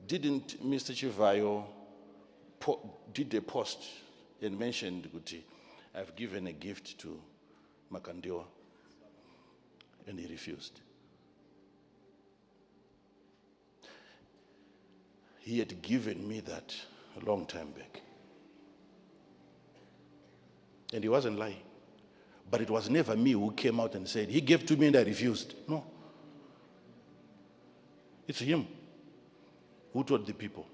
didn't Mr. Chivayo did a post and mentioned Kuti, I've given a gift to Makandiwa, and he refused. He had given me that a long time back. And he wasn't lying. But it was never me who came out and said, he gave to me and I refused. No. It's him who told the people.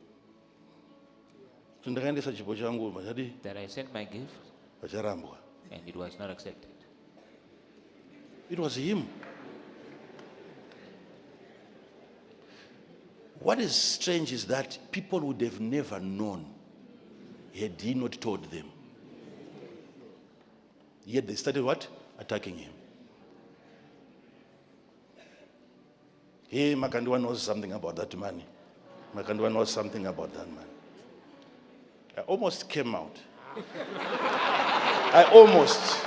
That I sent my gift and it was not accepted. It was him. What is strange is that people would have never known had he not told them. Yet they started what? Attacking him. Hey, Makandiwa knows something about that money. Makandiwa knows something about that man. I almost came out. I almost.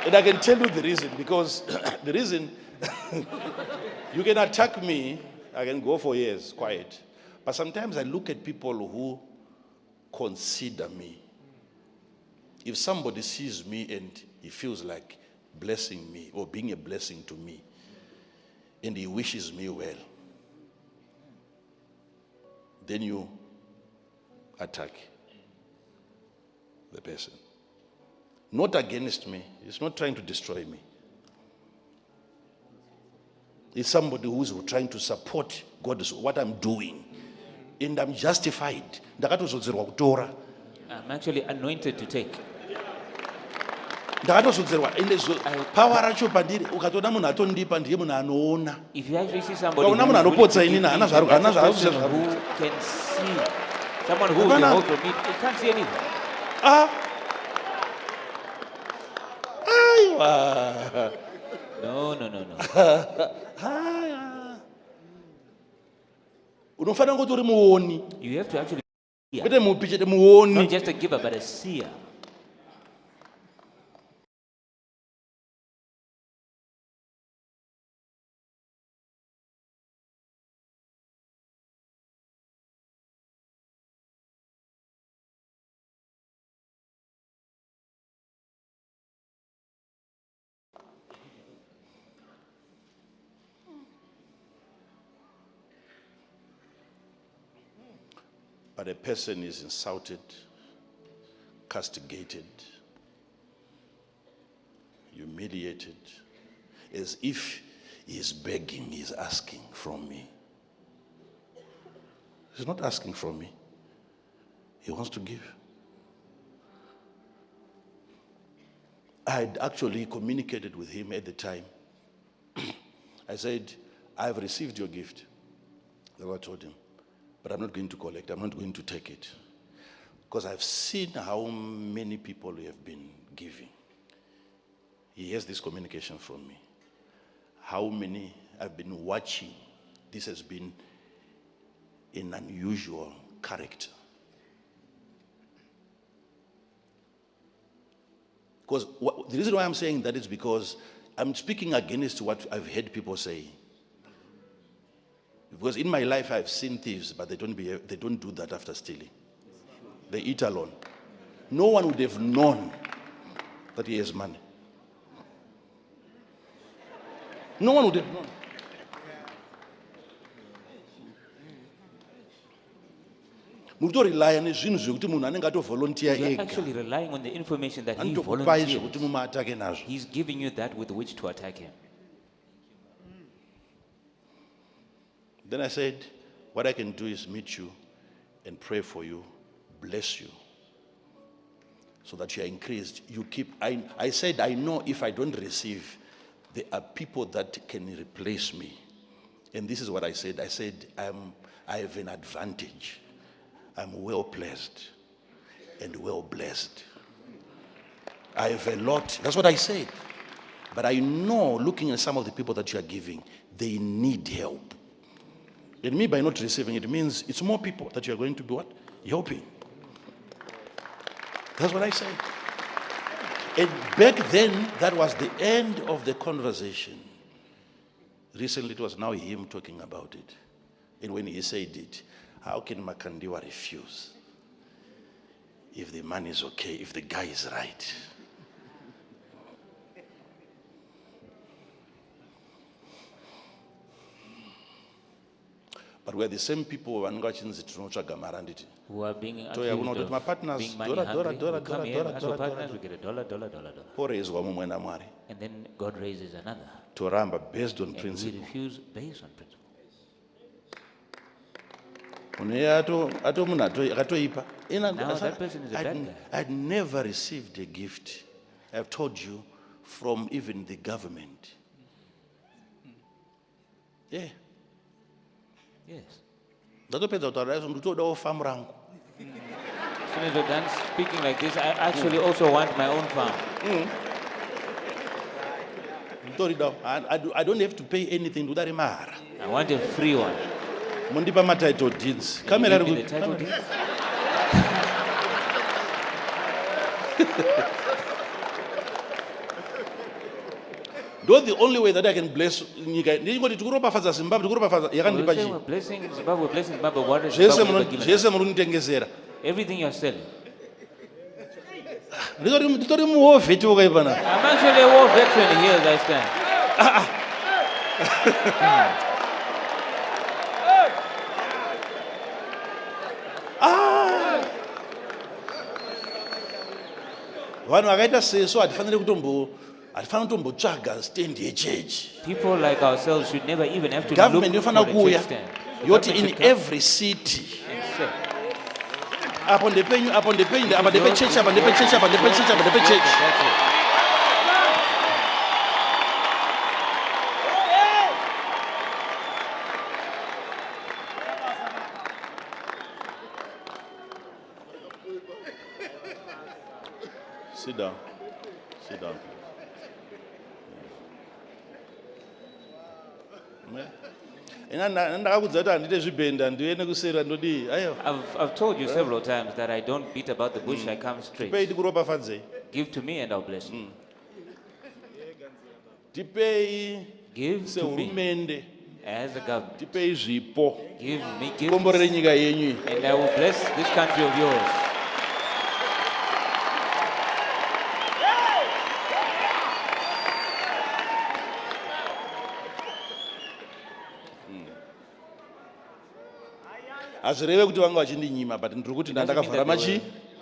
And I can tell you the reason, because the reason, you can attack me, I can go for years, quiet. But sometimes I look at people who consider me. If somebody sees me and he feels like blessing me or being a blessing to me, and he wishes me well, then you attack the person. Not against me. It's not trying to destroy me. It's somebody who's trying to support God, what I'm doing. And I'm justified. I'm actually anointed to take. If you actually see somebody who can see, someone who can hold from it, you can't see anything. No. You have to actually see. Not just a giver, but a seer. But a person is insulted, castigated, humiliated, as if he's begging, he's asking from me. He's not asking from me. He wants to give. I had actually communicated with him at the time. I said, I've received your gift. The Lord told him. But I'm not going to collect, I'm not going to take it. Because I've seen how many people have been giving. He has this communication from me. How many I've been watching. This has been an unusual character. Because the reason why I'm saying that is because I'm speaking against what I've heard people say. Because in my life I've seen thieves, but they don't do that after stealing. They eat alone. No one would have known that he has money. No one would have known. You're actually relying on the information that he volunteers. He's giving you that with which to attack him. Then I said, what I can do is meet you and pray for you, bless you, so that you are increased. You keep. I said, I know if I don't receive, there are people that can replace me. And this is what I said. I said, I have an advantage. I'm well placed and well blessed. I have a lot. That's what I said. But I know, looking at some of the people that you are giving, they need help. And me, by not receiving, it means it's more people that you're going to be what? Helping. That's what I said. And back then, that was the end of the conversation. Recently, it was now him talking about it. And when he said it, how can Makandiwa refuse? If the man is okay, if the guy is right. But we're the same people who are being accused of my partners, being money hungry. We come here as our partners, we get a dollar. And then God raises another. Toramba based on And principle. we refuse based on principle. Now that person is a bad guy. I'd never received a gift, I've told you, from even the government. Yeah. Yes. As soon as we're done speaking like this, I actually also want my own farm. I don't have to pay anything to that. I want a free one. Mundipa ma title deeds. Can you give me the title deeds? Though the only way that I can bless Nyika, we're blessing Zimbabwe, what is Zimbabwe giving us? Everything you're selling. I'm actually a war veteran here as I stand. People like ourselves should never even have to Government look for a church stand. in every city. Upon the church. Sit down. Sit down, please. I've told you several times that I don't beat about the bush, I come straight. Give to me and I'll bless you. Give to me as a government. Give me gifts and I will bless this country of yours.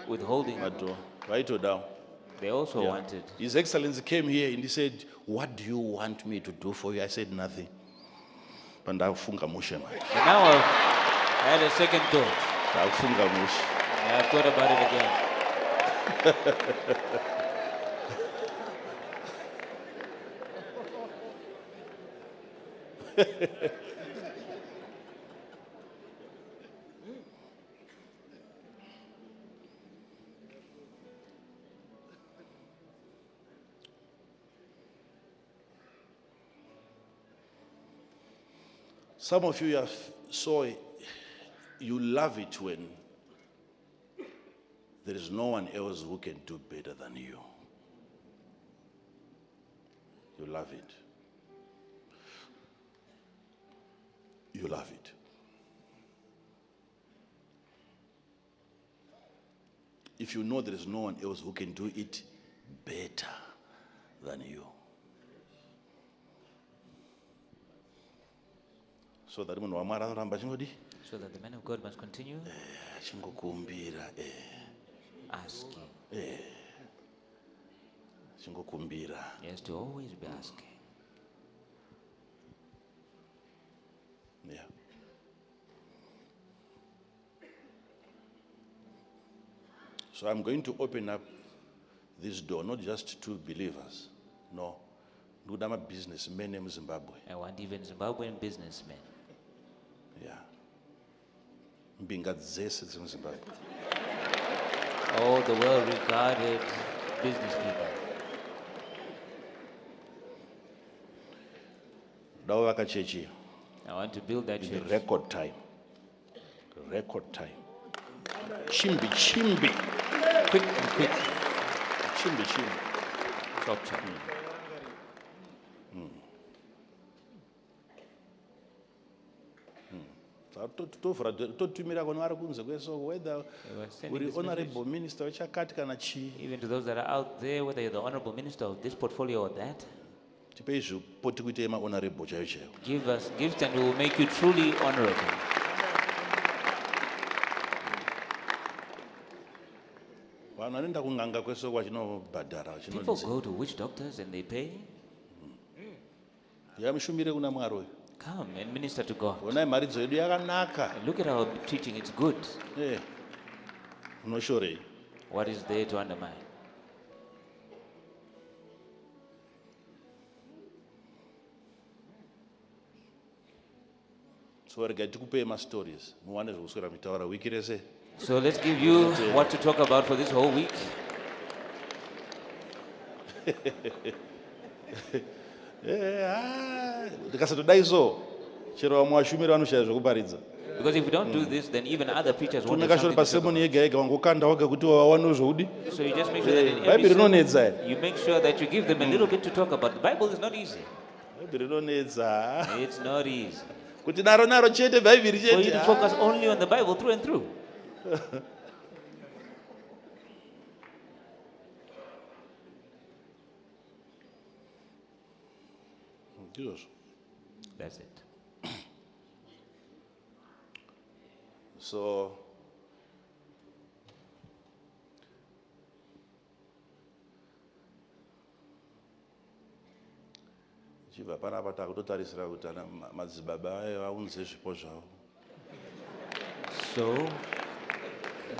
Withholding. Write it down. They also wanted. His Excellency came here and he said, "What do you want me to do for you?" I said, "Nothing." But now I've had a second thought. I've thought about it again. Some of you you love it when there is no one else who can do better than you. You love it. You love it. If you know there is no one else who can do it better than you. So that the man of God must continue asking. He has to always be asking. Yeah. So I'm going to open up this door, not just to believers. No. I'm a businessman in Zimbabwe. I want even Zimbabwean businessmen. Yeah. Zimbabwe. All the well-regarded business people. I want to build that church. In record time. Record time. Chimbi. Quick and quick. Chimbi. Chop. totumira kono ari kunze kwesoko whether uri honorable minister wechakati kana chii. Even to those that are out there, whether you're the honorable minister of this portfolio or that, tipei zvipo tikuite mahonorable chaiyo chaiyo. give us gifts and we will make you truly honorable. Vanhu vanoenda kung'anga kwesoko vachinobhadhara. People go to witch doctors and they pay. Yamushumire kuna Mwari uyu. Come and minister to God. Onai mharidzo yedu yakanaka. Look at our teaching, it's good. Unoshorei. What is there to undermine? So regai tikupei ma-stories. Muwane zvokuswera mitaura wiki rese. So let's give you what to talk about for this whole week. Tikasatodai so, chero vamwe vashumiri vanoshaya zvokuparidza. Because if we don't do this, then even other preachers won't do something. Pasemoni yega yega wangokanda waga kuti wawane zvoudi. So you just make sure that in every sermon, you make sure that you give them a little bit to talk about. The Bible is not easy. It's not easy. Kuti naro chete Bible chete. For you to focus only on the Bible through and through. That's it. So chibva panapa takutotarisira kuti ana madzibaba aunze zvipo zvavo. So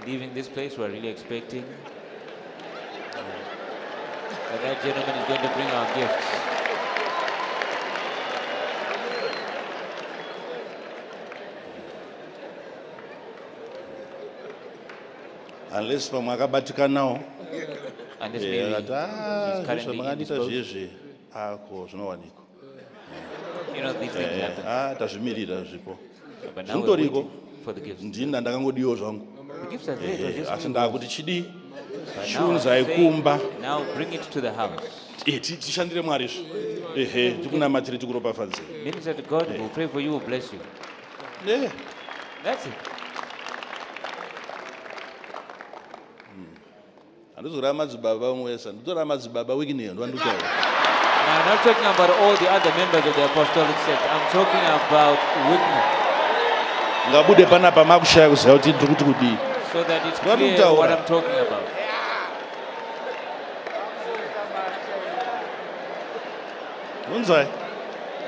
leaving this place, we're really expecting that gentleman is going to bring our gifts. Unless pamwe akabatikanawo makandita zvezve ako zvinowanikwa. These things happen. Tazvimirira zvipo But now we're zvitoriko waiting for the gifts. ndini ndakangodiwo zvangu. The gifts are there. Asi ndakuti chidi But now I'm chiunzai saying, kumba now bring it to the house. tishandire Mwari izvo. Tikunamatire tikuropafadze. Minister to God, we'll pray for you, we'll bless you. That's it. Handizora madzibaba omwesa, nditora madzibaba Wicknel ndandutaura. Now, I'm not talking about all the other members of the apostolic sect. I'm talking about Wicknel. Ngabude panapa makushaya kuziva kuti ndiri kuti kudii. So that it's clear what I'm talking about. Unzai,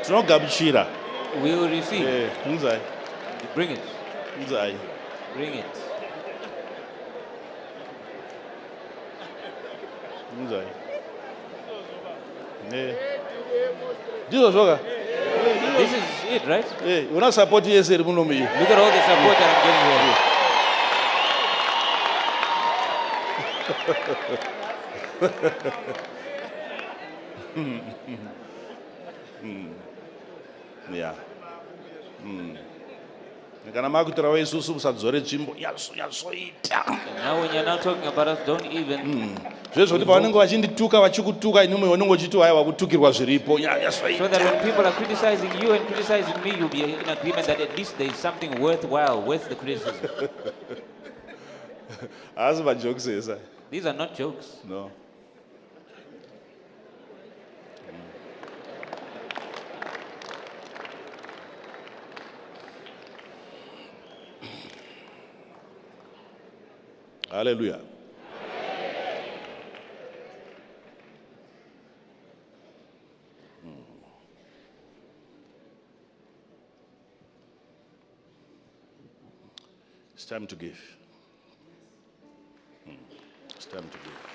tinogamuchira. We will receive. Unzai. Bring it. Unzai. Bring it. Unzai. Ndizvo zvoga. This is it, right? Una support yese iri muno muyi. Look at all the support that I'm getting here. Yeah. Kana makutora weisusu musadzore tsvimbo yazoita. Now when you're now talking about us, don't even. Zvezvo kuti pavanenge vachindituka vachikutuka inumi vanenge vachiti haya wakutukirwa zviripo yazoita. So that when people are criticizing you and criticizing me, you'll be in agreement that at least there is something worthwhile worth the criticism. Asi majokes esa. These are not jokes. No. Hallelujah. It's time to give. It's time to give.